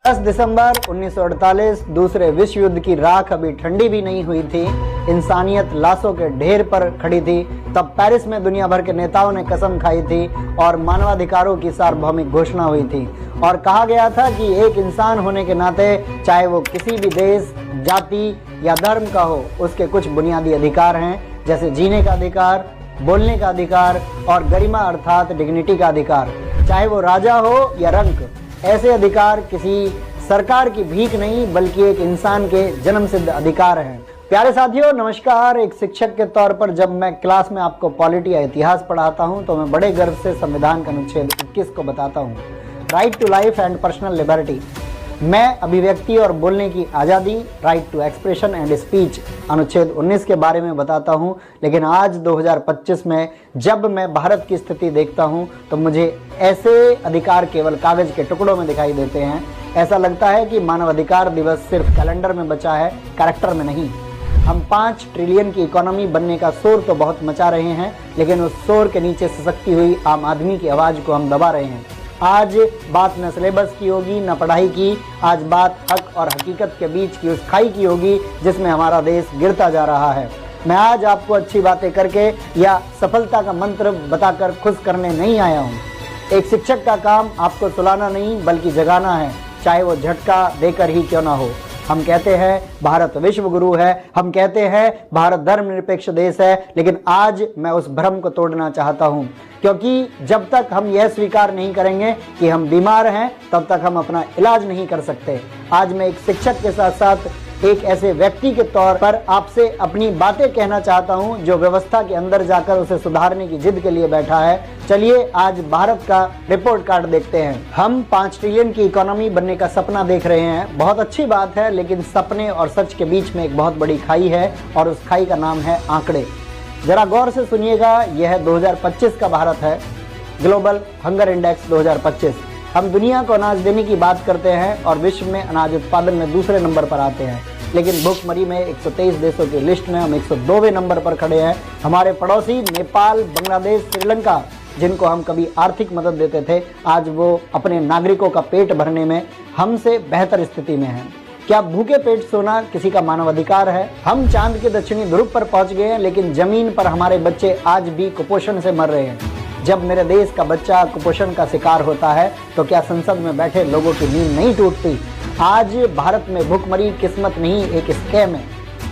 10 दिसंबर 1948 दूसरे विश्व युद्ध की राख अभी ठंडी भी नहीं हुई थी, इंसानियत लाशों के ढेर पर खड़ी थी। तब पेरिस में दुनिया भर के नेताओं ने कसम खाई थी और मानवाधिकारों की सार्वभौमिक घोषणा हुई थी और कहा गया था कि एक इंसान होने के नाते चाहे वो किसी भी देश, जाति या धर्म का हो, उसके कुछ बुनियादी अधिकार हैं, जैसे जीने का अधिकार, बोलने का अधिकार और गरिमा अर्थात डिग्निटी का अधिकार। चाहे वो राजा हो या रंक, ऐसे अधिकार किसी सरकार की भीख नहीं बल्कि एक इंसान के जन्मसिद्ध अधिकार हैं। प्यारे साथियों, नमस्कार। एक शिक्षक के तौर पर जब मैं क्लास में आपको पॉलिटी या इतिहास पढ़ाता हूं तो मैं बड़े गर्व से संविधान का अनुच्छेद 21 को बताता हूं, right to life and personal liberty. मैं अभिव्यक्ति और बोलने की आज़ादी, right to expression and speech, अनुच्छेद 19 के बारे में बताता हूं। लेकिन आज 2025 में जब मैं भारत की स्थिति देखता हूं तो मुझे ऐसे अधिकार केवल कागज के टुकड़ों में दिखाई देते हैं। ऐसा लगता है कि मानवाधिकार दिवस सिर्फ कैलेंडर में बचा है, कैरेक्टर में नहीं। हम 5 ट्रिलियन की इकोनॉमी बनने का शोर तो बहुत मचा रहे हैं, लेकिन उस शोर के नीचे सिसकती हुई आम आदमी की आवाज़ को हम दबा रहे हैं। आज बात न सिलेबस की होगी न पढ़ाई की, आज बात हक और हकीकत के बीच की उस खाई की होगी जिसमें हमारा देश गिरता जा रहा है। मैं आज आपको अच्छी बातें करके या सफलता का मंत्र बताकर खुश करने नहीं आया हूँ। एक शिक्षक का काम आपको सुलाना नहीं बल्कि जगाना है, चाहे वो झटका देकर ही क्यों ना हो। हम कहते हैं भारत विश्व गुरु है, हम कहते हैं भारत धर्मनिरपेक्ष देश है, लेकिन आज मैं उस भ्रम को तोड़ना चाहता हूं, क्योंकि जब तक हम यह स्वीकार नहीं करेंगे कि हम बीमार हैं तब तक हम अपना इलाज नहीं कर सकते। आज मैं एक शिक्षक के साथ साथ एक ऐसे व्यक्ति के तौर पर आपसे अपनी बातें कहना चाहता हूं जो व्यवस्था के अंदर जाकर उसे सुधारने की जिद के लिए बैठा है। चलिए आज भारत का रिपोर्ट कार्ड देखते हैं। हम 5 ट्रिलियन की इकोनॉमी बनने का सपना देख रहे हैं, बहुत अच्छी बात है, लेकिन सपने और सच के बीच में एक बहुत बड़ी खाई है और उस खाई का नाम है आंकड़े। जरा गौर से सुनिएगा, यह 2025 का भारत है, ग्लोबल हंगर इंडेक्स 2025। हम दुनिया को अनाज देने की बात करते हैं और विश्व में अनाज उत्पादन में दूसरे नंबर पर आते हैं, लेकिन भुखमरी में 123 देशों की लिस्ट में हम 102वें नंबर पर खड़े हैं। हमारे पड़ोसी नेपाल, बांग्लादेश, श्रीलंका, जिनको हम कभी आर्थिक मदद देते थे, आज वो अपने नागरिकों का पेट भरने में हमसे बेहतर स्थिति में हैं। क्या भूखे पेट सोना किसी का मानवाधिकार है? हम चांद के दक्षिणी ध्रुव पर पहुंच गए हैं, लेकिन जमीन पर हमारे बच्चे आज भी कुपोषण से मर रहे हैं। जब मेरे देश का बच्चा कुपोषण का शिकार होता है तो क्या संसद में बैठे लोगों की नींद नहीं टूटती? आज भारत में भूखमरी किस्मत नहीं, एक स्कैम है।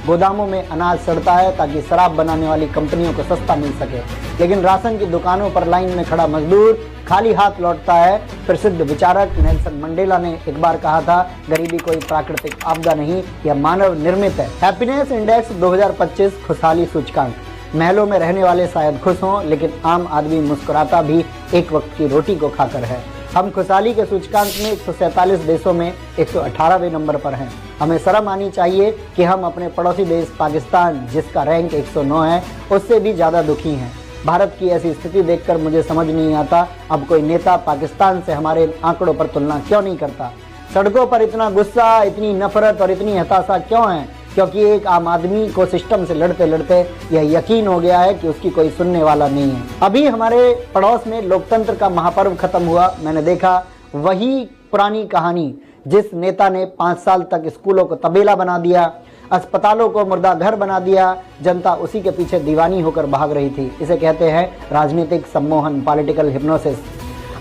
गोदामों में अनाज सड़ता है ताकि शराब बनाने वाली कंपनियों को सस्ता मिल सके, लेकिन राशन की दुकानों पर लाइन में खड़ा मजदूर खाली हाथ लौटता है। प्रसिद्ध विचारक नेल्सन मंडेला ने एक बार कहा था, गरीबी कोई प्राकृतिक आपदा नहीं, यह मानव निर्मित है। हैप्पीनेस इंडेक्स 2025 खुशहाली सूचकांक। महलों में रहने वाले शायद खुश हों, लेकिन आम आदमी मुस्कुराता भी एक वक्त की रोटी को खाकर है। हम खुशहाली के सूचकांक में 147 देशों में 118वें नंबर पर हैं। हमें शर्म आनी चाहिए कि हम अपने पड़ोसी देश पाकिस्तान, जिसका रैंक 109 है, उससे भी ज़्यादा दुखी हैं। भारत की ऐसी स्थिति देखकर मुझे समझ नहीं आता अब कोई नेता पाकिस्तान से हमारे आंकड़ों पर तुलना क्यों नहीं करता। सड़कों पर इतना गुस्सा, इतनी नफरत और इतनी हताशा क्यों है? क्योंकि एक आम आदमी को सिस्टम से लड़ते लड़ते यह यकीन हो गया है कि उसकी कोई सुनने वाला नहीं है। अभी हमारे पड़ोस में लोकतंत्र का महापर्व खत्म हुआ, मैंने देखा वही पुरानी कहानी। जिस नेता ने 5 साल तक स्कूलों को तबेला बना दिया, अस्पतालों को मुर्दा घर बना दिया, जनता उसी के पीछे दीवानी होकर भाग रही थी। इसे कहते हैं राजनीतिक सम्मोहन, पॉलिटिकल हिप्नोसिस।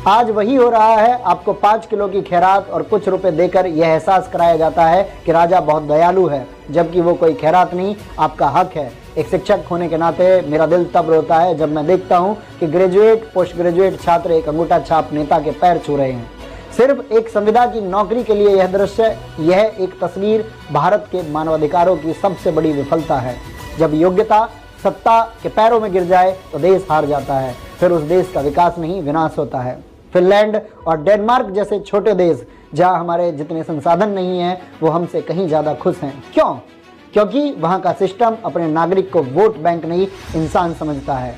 आज वही हो रहा है। आपको 5 किलो की खैरात और कुछ रुपए देकर यह एहसास कराया जाता है कि राजा बहुत दयालु है, जबकि वो कोई खैरात नहीं, आपका हक है। एक शिक्षक होने के नाते मेरा दिल तब रोता है जब मैं देखता हूँ कि ग्रेजुएट, पोस्ट ग्रेजुएट छात्र एक अंगूठा छाप नेता के पैर छू रहे हैं, सिर्फ एक संविदा की नौकरी के लिए। यह दृश्य, यह एक तस्वीर भारत के मानवाधिकारों की सबसे बड़ी विफलता है। जब योग्यता सत्ता के पैरों में गिर जाए तो देश हार जाता है, फिर उस देश का विकास नहीं विनाश होता है। फिनलैंड और डेनमार्क जैसे छोटे देश, जहां हमारे जितने संसाधन नहीं हैं, वो हमसे कहीं ज़्यादा खुश हैं। क्यों? क्योंकि वहां का सिस्टम अपने नागरिक को वोट बैंक नहीं, इंसान समझता है।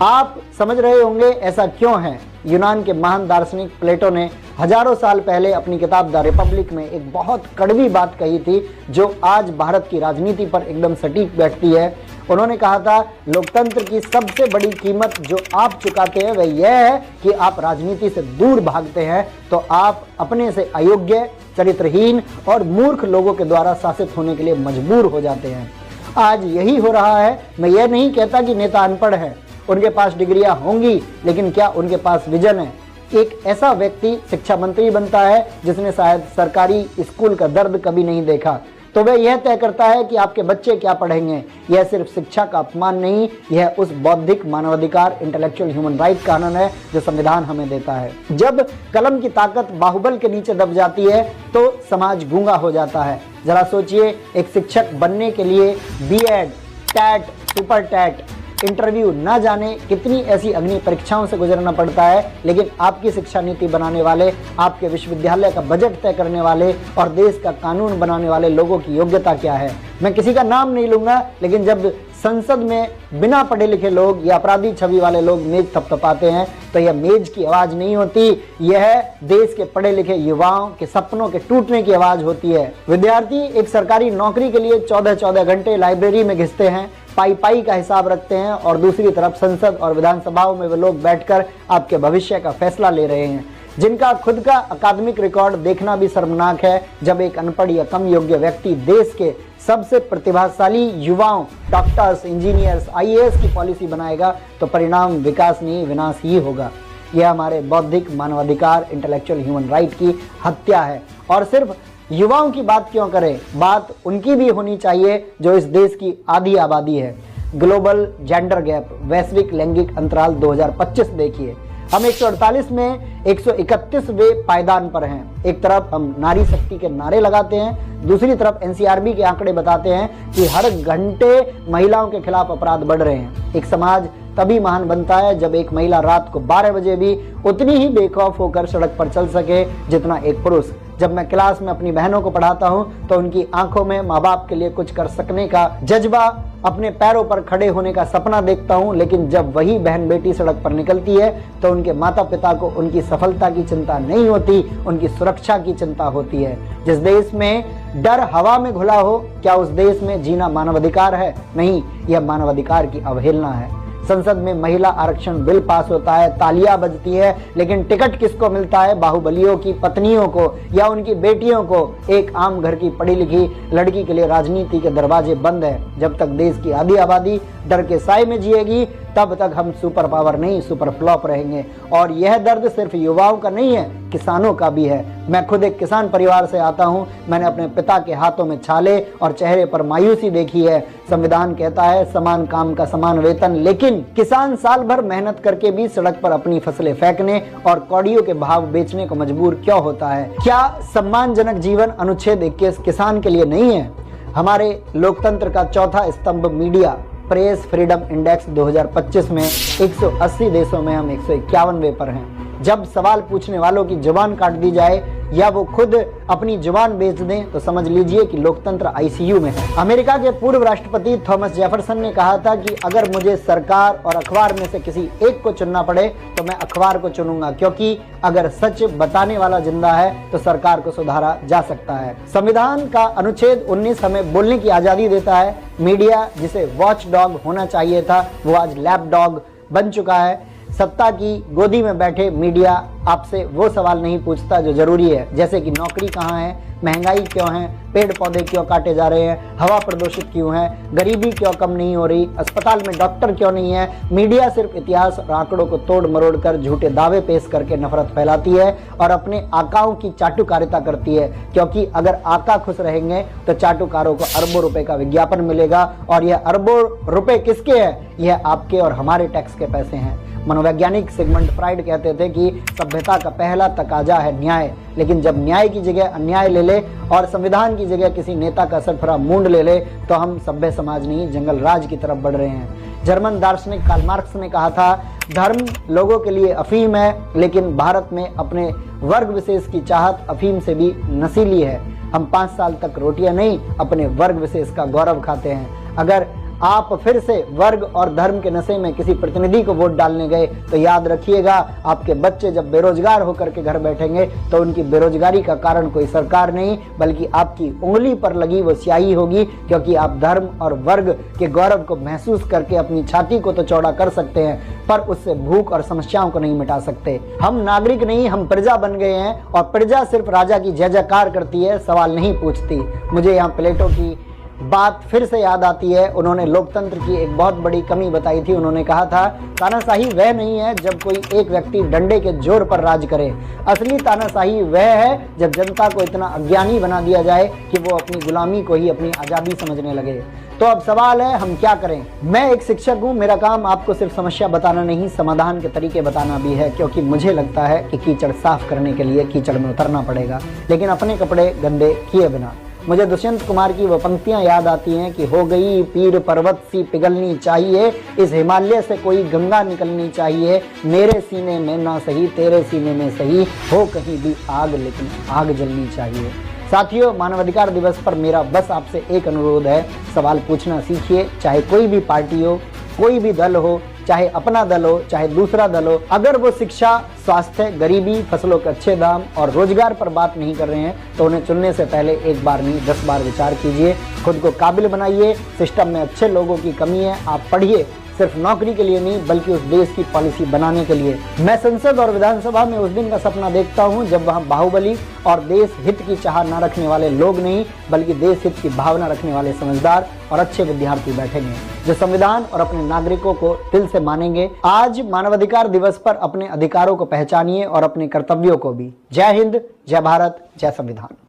आप समझ रहे होंगे ऐसा क्यों है। यूनान के महान दार्शनिक प्लेटो ने हजारों साल पहले अपनी किताब द रिपब्लिक में एक बहुत कड़वी बात कही थी, जो आज भारत की राजनीति पर एकदम सटीक बैठती है। उन्होंने कहा था, लोकतंत्र की सबसे बड़ी कीमत जो आप चुकाते हैं वह यह है कि आप राजनीति से दूर भागते हैं, तो आप अपने से अयोग्य, चरित्रहीन और मूर्ख लोगों के द्वारा शासित होने के लिए मजबूर हो जाते हैं। आज यही हो रहा है। मैं यह नहीं कहता कि नेता अनपढ़ है, उनके पास डिग्रियां होंगी, लेकिन क्या उनके पास विजन है? एक ऐसा व्यक्ति शिक्षा मंत्री बनता है जिसने शायद सरकारी स्कूल का दर्द कभी नहीं देखा, तो वह यह तय करता है कि आपके बच्चे क्या पढ़ेंगे। यह सिर्फ शिक्षा का अपमान नहीं, यह उस बौद्धिक मानवाधिकार, इंटेलेक्चुअल ह्यूमन राइट कानून है जो संविधान हमें देता है। जब कलम की ताकत बाहुबल के नीचे दब जाती है तो समाज गूंगा हो जाता है। जरा सोचिए, एक शिक्षक बनने के लिए B Ed, TET, super TET, interview ना जाने कितनी ऐसी अग्नि परीक्षाओं से गुजरना पड़ता है, लेकिन आपकी शिक्षा नीति बनाने वाले, आपके विश्वविद्यालय का बजट तय करने वाले और देश का कानून बनाने वाले लोगों की योग्यता क्या है? मैं किसी का नाम नहीं लूंगा, लेकिन जब संसद में बिना पढ़े लिखे लोग या अपराधी छवि वाले लोग मेज थपथपाते हैं तो यह मेज की आवाज नहीं होती, यह देश के पढ़े लिखे युवाओं के सपनों के टूटने की आवाज होती है। विद्यार्थी एक सरकारी नौकरी के लिए 14-14 घंटे लाइब्रेरी में घिसते हैं, पाई का हिसाब रखते हैं, और दूसरी तरफ संसद और विधानसभाओं में वे लोग बैठकर आपके भविष्य का फैसला ले रहे हैं, जिनका खुद का अकादमिक रिकॉर्ड देखना भी शर्मनाक है। जब एक अनपढ़ या कम योग्य व्यक्ति देश के सबसे प्रतिभाशाली युवाओं, डॉक्टर्स, इंजीनियर्स, आईएएस की पॉलिसी बनाएगा तो परिणाम विकास नहीं, विनाश ही होगा। यह हमारे बौद्धिक मानवाधिकार, इंटेलेक्चुअल ह्यूमन राइट की हत्या है। और सिर्फ युवाओं की बात क्यों करें, बात उनकी भी होनी चाहिए जो इस देश की आधी आबादी है। ग्लोबल जेंडर गैप, वैश्विक लैंगिक अंतराल 2025 देखिए, हम 148 में 131वें पायदान पर हैं। एक तरफ हम नारी शक्ति के नारे लगाते हैं, दूसरी तरफ एनसीआरबी के आंकड़े बताते हैं कि हर घंटे महिलाओं के खिलाफ अपराध बढ़ रहे हैं। एक समाज तभी महान बनता है जब एक महिला रात को 12 बजे भी उतनी ही बेखौफ होकर सड़क पर चल सके जितना एक पुरुष। जब मैं क्लास में अपनी बहनों को पढ़ाता हूं तो उनकी आंखों में माँ बाप के लिए कुछ कर सकने का जज्बा, अपने पैरों पर खड़े होने का सपना देखता हूं, लेकिन जब वही बहन बेटी सड़क पर निकलती है तो उनके माता पिता को उनकी सफलता की चिंता नहीं होती, उनकी सुरक्षा की चिंता होती है। जिस देश में डर हवा में घुला हो, क्या उस देश में जीना मानवाधिकार है? नहीं, यह मानवाधिकार की अवहेलना है। संसद में महिला आरक्षण बिल पास होता है, तालियां बजती है, लेकिन टिकट किसको मिलता है? बाहुबलियों की पत्नियों को या उनकी बेटियों को। एक आम घर की पढ़ी लिखी लड़की के लिए राजनीति के दरवाजे बंद है। जब तक देश की आधी आबादी डर के साए में जिएगी तब तक हम सुपर पावर नहीं, सुपर फ्लॉप रहेंगे। और यह दर्द सिर्फ युवाओं का नहीं है, किसानों का भी है। मैं खुद एक किसान परिवार से आता हूं। मैंने अपने पिता के हाथों में छाले और चेहरे पर मायूसी देखी है। संविधान कहता है समान काम का समान वेतन, लेकिन किसान साल भर मेहनत करके भी सड़क पर अपनी फसलें फेंकने और कौड़ियों के भाव बेचने को मजबूर क्यों होता है? क्या सम्मानजनक जीवन अनुच्छेद 21 किसान के लिए नहीं है? हमारे लोकतंत्र का चौथा स्तंभ मीडिया, प्रेस फ्रीडम इंडेक्स 2025 में 180 देशों में हम 151वें पर हैं। जब सवाल पूछने वालों की जुबान काट दी जाए या वो खुद अपनी जुबान बेच दें तो समझ लीजिए कि लोकतंत्र आईसीयू में है। अमेरिका के पूर्व राष्ट्रपति थॉमस जेफरसन ने कहा था कि अगर मुझे सरकार और अखबार में से किसी एक को चुनना पड़े तो मैं अखबार को चुनूंगा, क्योंकि अगर सच बताने वाला जिंदा है तो सरकार को सुधारा जा सकता है। संविधान का अनुच्छेद 19 हमें बोलने की आजादी देता है। मीडिया जिसे वॉच डॉग होना चाहिए था वो आज लैप डॉग बन चुका है। सत्ता की गोदी में बैठे मीडिया आपसे वो सवाल नहीं पूछता जो जरूरी है, जैसे कि नौकरी कहाँ है, महंगाई क्यों है, पेड़ पौधे क्यों काटे जा रहे हैं, हवा प्रदूषित क्यों है, गरीबी क्यों कम नहीं हो रही, अस्पताल में डॉक्टर क्यों नहीं है। मीडिया सिर्फ इतिहास और आंकड़ों को तोड़ मरोड़ कर झूठे दावे पेश करके नफरत फैलाती है और अपने आकाओं की चाटुकारिता करती है, क्योंकि अगर आका खुश रहेंगे तो चाटुकारों को अरबों रुपए का विज्ञापन मिलेगा। और यह अरबों रुपए किसके हैं? यह आपके और हमारे टैक्स के पैसे हैं। मनोवैज्ञानिक सिगमंड फ्राइड कहते थे कि सभ्यता का पहला तकाजा है न्याय, लेकिन जब न्याय की जगह अन्याय ले ले और संविधान की जगह किसी नेता का सरफरा मूंड ले ले तो हम सभ्य समाज नहीं जंगल राज की तरफ बढ़ रहे हैं। जर्मन दार्शनिक कार्ल मार्क्स ने कहा था, धर्म लोगों के लिए अफीम है, लेकिन भारत में अपने वर्ग विशेष की चाहत अफीम से भी नशीली है। हम 5 साल तक रोटियां नहीं, अपने वर्ग विशेष का गौरव खाते हैं। अगर आप फिर से वर्ग और धर्म के नशे में किसी प्रतिनिधि को वोट डालने गए तो याद रखिएगा, आपके बच्चे जब बेरोजगार होकर के घर बैठेंगे तो उनकी बेरोजगारी का कारण कोई सरकार नहीं बल्कि आपकी उंगली पर लगी वो स्याही होगी, क्योंकि आप धर्म और वर्ग के गौरव को महसूस करके अपनी छाती को तो चौड़ा कर सकते हैं पर उससे भूख और समस्याओं को नहीं मिटा सकते। हम नागरिक नहीं, हम प्रजा बन गए हैं और प्रजा सिर्फ राजा की जय जयकार करती है, सवाल नहीं पूछती। मुझे यहाँ प्लेटो की बात फिर से याद आती है। उन्होंने लोकतंत्र की एक बहुत बड़ी कमी बताई थी। उन्होंने कहा था, तानाशाही वह नहीं है जब कोई एक व्यक्ति डंडे के जोर पर राज करे, असली तानाशाही वह है जब जनता को इतना अज्ञानी बना दिया जाए कि वो अपनी गुलामी को ही अपनी आज़ादी समझने लगे। तो अब सवाल है, हम क्या करें? मैं एक शिक्षक हूँ, मेरा काम आपको सिर्फ समस्या बताना नहीं, समाधान के तरीके बताना भी है, क्योंकि मुझे लगता है कि कीचड़ साफ करने के लिए कीचड़ में उतरना पड़ेगा, लेकिन अपने कपड़े गंदे किए बिना। मुझे दुष्यंत कुमार की वो पंक्तियां याद आती हैं कि हो गई पीर पर्वत सी पिघलनी चाहिए, इस हिमालय से कोई गंगा निकलनी चाहिए, मेरे सीने में ना सही तेरे सीने में सही, हो कहीं भी आग लेकिन आग जलनी चाहिए। साथियों, मानवाधिकार दिवस पर मेरा बस आपसे एक अनुरोध है, सवाल पूछना सीखिए। चाहे कोई भी पार्टी हो, कोई भी दल हो, चाहे अपना दल हो चाहे दूसरा दल हो, अगर वो शिक्षा, स्वास्थ्य, गरीबी, फसलों के अच्छे दाम और रोजगार पर बात नहीं कर रहे हैं तो उन्हें चुनने से पहले एक बार नहीं 10 बार विचार कीजिए। खुद को काबिल बनाइए। सिस्टम में अच्छे लोगों की कमी है, आप पढ़िए, सिर्फ नौकरी के लिए नहीं बल्कि उस देश की पॉलिसी बनाने के लिए। मैं संसद और विधानसभा में उस दिन का सपना देखता हूं जब वहां बाहुबली और देश हित की चाह न रखने वाले लोग नहीं बल्कि देश हित की भावना रखने वाले समझदार और अच्छे विद्यार्थी बैठेंगे, जो संविधान और अपने नागरिकों को दिल से मानेंगे। आज मानवाधिकार दिवस पर अपने अधिकारों को पहचानिए और अपने कर्तव्यों को भी। जय हिंद, जय भारत, जय संविधान।